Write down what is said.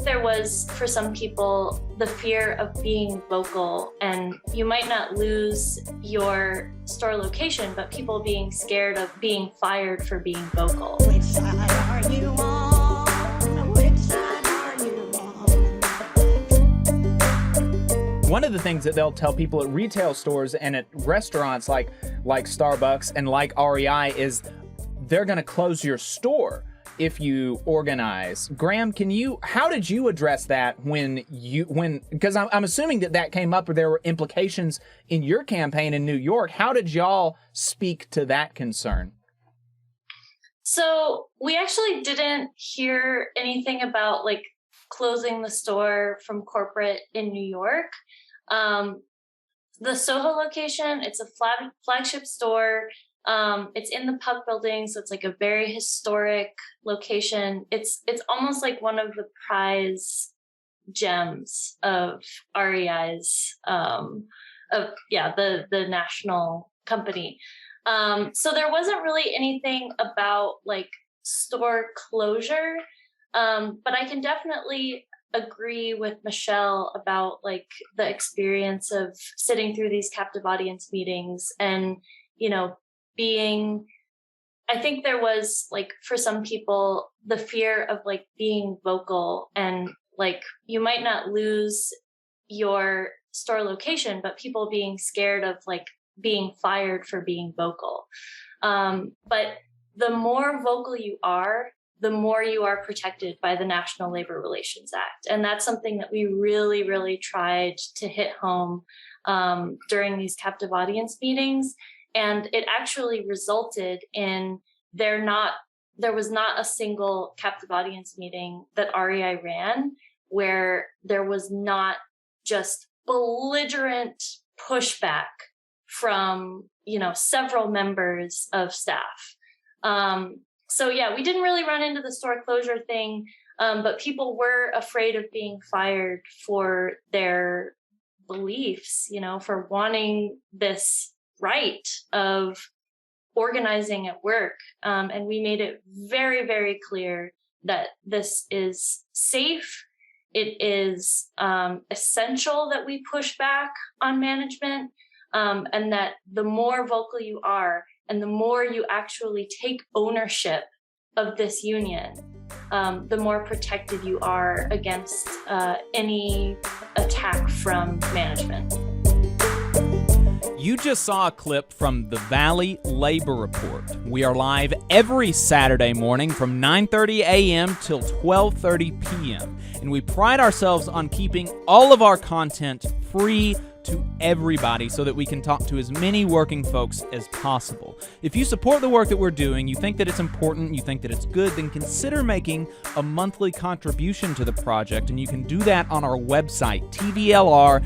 there was, for some people, the fear of being vocal, and you might not lose your store location, but people being scared of being fired for being vocal. Which side are you on? Which side are you on? One of the things that they'll tell people at retail stores and at restaurants like Starbucks and like REI is they're going to close your store if you organize. Graham, how did you address that because I'm assuming that came up, or there were implications in your campaign in New York. How did y'all speak to that concern? So we actually didn't hear anything about like closing the store from corporate in New York. The Soho location, it's a flagship store. It's in the Puck building, so it's like a very historic location. It's almost like one of the prize gems of REI's, the national company. So there wasn't really anything about like store closure, but I can definitely agree with Michelle about like the experience of sitting through these captive audience meetings and, I think there was like, for some people, the fear of like being vocal, and like you might not lose your store location, but people being scared of like being fired for being vocal. But the more vocal you are, the more you are protected by the National Labor Relations Act. And that's something that we really, really tried to hit home during these captive audience meetings. And it actually resulted in there was not a single captive audience meeting that REI ran where there was not just belligerent pushback from, several members of staff. So yeah, we didn't really run into the store closure thing, but people were afraid of being fired for their beliefs, for wanting this right of organizing at work. And we made it very, very clear that this is safe. It is essential that we push back on management, and that the more vocal you are and the more you actually take ownership of this union, the more protected you are against any attack from management. You just saw a clip from the Valley Labor Report. We are live every Saturday morning from 9:30 a.m. till 12:30 p.m. And we pride ourselves on keeping all of our content free to everybody so that we can talk to as many working folks as possible. If you support the work that we're doing, you think that it's important, you think that it's good, then consider making a monthly contribution to the project, and you can do that on our website, tvlr.fm.